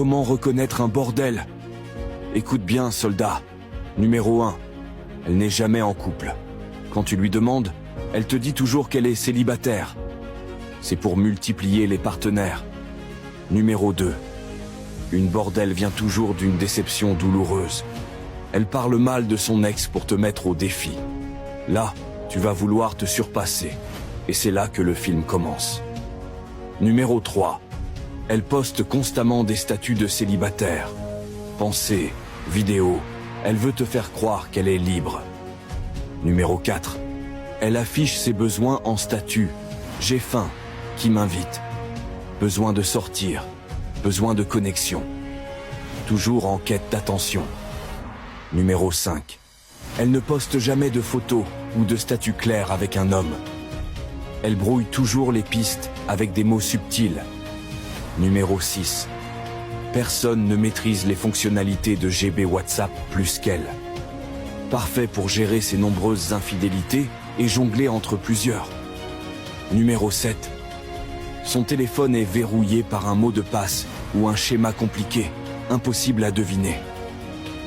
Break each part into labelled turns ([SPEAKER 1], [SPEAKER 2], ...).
[SPEAKER 1] Comment reconnaître un bordel? Écoute bien, soldat. Numéro 1. Elle n'est jamais en couple. Quand tu lui demandes, elle te dit toujours qu'elle est célibataire. C'est pour multiplier les partenaires. Numéro 2. Une bordel vient toujours d'une déception douloureuse. Elle parle mal de son ex pour te mettre au défi. Là, tu vas vouloir te surpasser. Et c'est là que le film commence. Numéro 3. Elle poste constamment des statuts de célibataire. Pensées, vidéos, elle veut te faire croire qu'elle est libre. Numéro 4. Elle affiche ses besoins en statut. J'ai faim, qui m'invite. Besoin de sortir, besoin de connexion. Toujours en quête d'attention. Numéro 5. Elle ne poste jamais de photos ou de statut clair avec un homme. Elle brouille toujours les pistes avec des mots subtils. Numéro 6. Personne ne maîtrise les fonctionnalités de GB WhatsApp plus qu'elle. Parfait pour gérer ses nombreuses infidélités et jongler entre plusieurs. Numéro 7. Son téléphone est verrouillé par un mot de passe ou un schéma compliqué, impossible à deviner.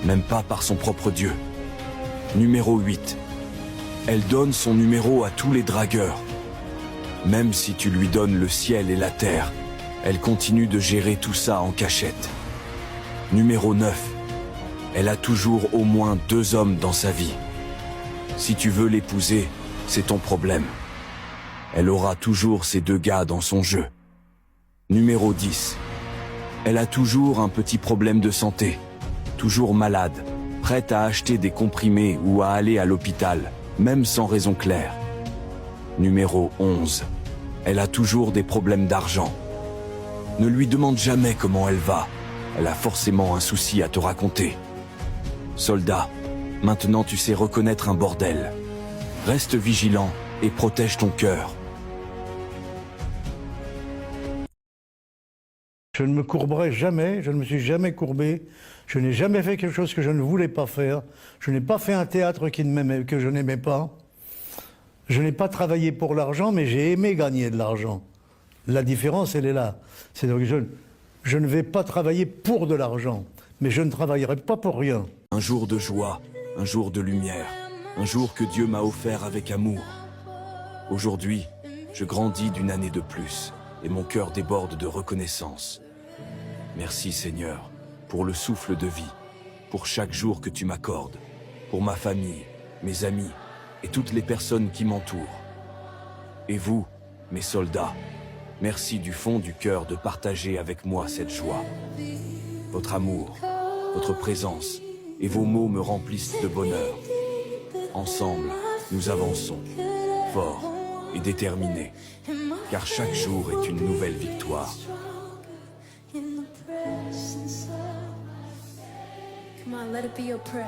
[SPEAKER 1] Même pas par son propre Dieu. Numéro 8. Elle donne son numéro à tous les dragueurs. Même si tu lui donnes le ciel et la terre, elle continue de gérer tout ça en cachette. Numéro 9. Elle a toujours au moins 2 hommes dans sa vie. Si tu veux l'épouser, c'est ton problème. Elle aura toujours ces 2 gars dans son jeu. Numéro 10. Elle a toujours un petit problème de santé. Toujours malade, prête à acheter des comprimés ou à aller à l'hôpital, même sans raison claire. Numéro 11. Elle a toujours des problèmes d'argent. Ne lui demande jamais comment elle va. Elle a forcément un souci à te raconter. Soldat, maintenant tu sais reconnaître un bordel. Reste vigilant et protège ton cœur.
[SPEAKER 2] Je ne me courberai jamais, je ne me suis jamais courbé, je n'ai jamais fait quelque chose que je ne voulais pas faire, je n'ai pas fait un théâtre que je n'aimais pas, je n'ai pas travaillé pour l'argent, mais j'ai aimé gagner de l'argent. La différence, elle est là. C'est-à-dire que je ne vais pas travailler pour de l'argent, mais je ne travaillerai pas pour rien.
[SPEAKER 1] Un jour de joie, un jour de lumière, un jour que Dieu m'a offert avec amour. Aujourd'hui, je grandis d'une année de plus et mon cœur déborde de reconnaissance. Merci Seigneur, pour le souffle de vie, pour chaque jour que tu m'accordes, pour ma famille, mes amis et toutes les personnes qui m'entourent. Et vous, mes soldats, merci du fond du cœur de partager avec moi cette joie. Votre amour, votre présence et vos mots me remplissent de bonheur. Ensemble, nous avançons, forts et déterminés, car chaque jour est une nouvelle victoire.
[SPEAKER 3] Come on, let it be your prayer.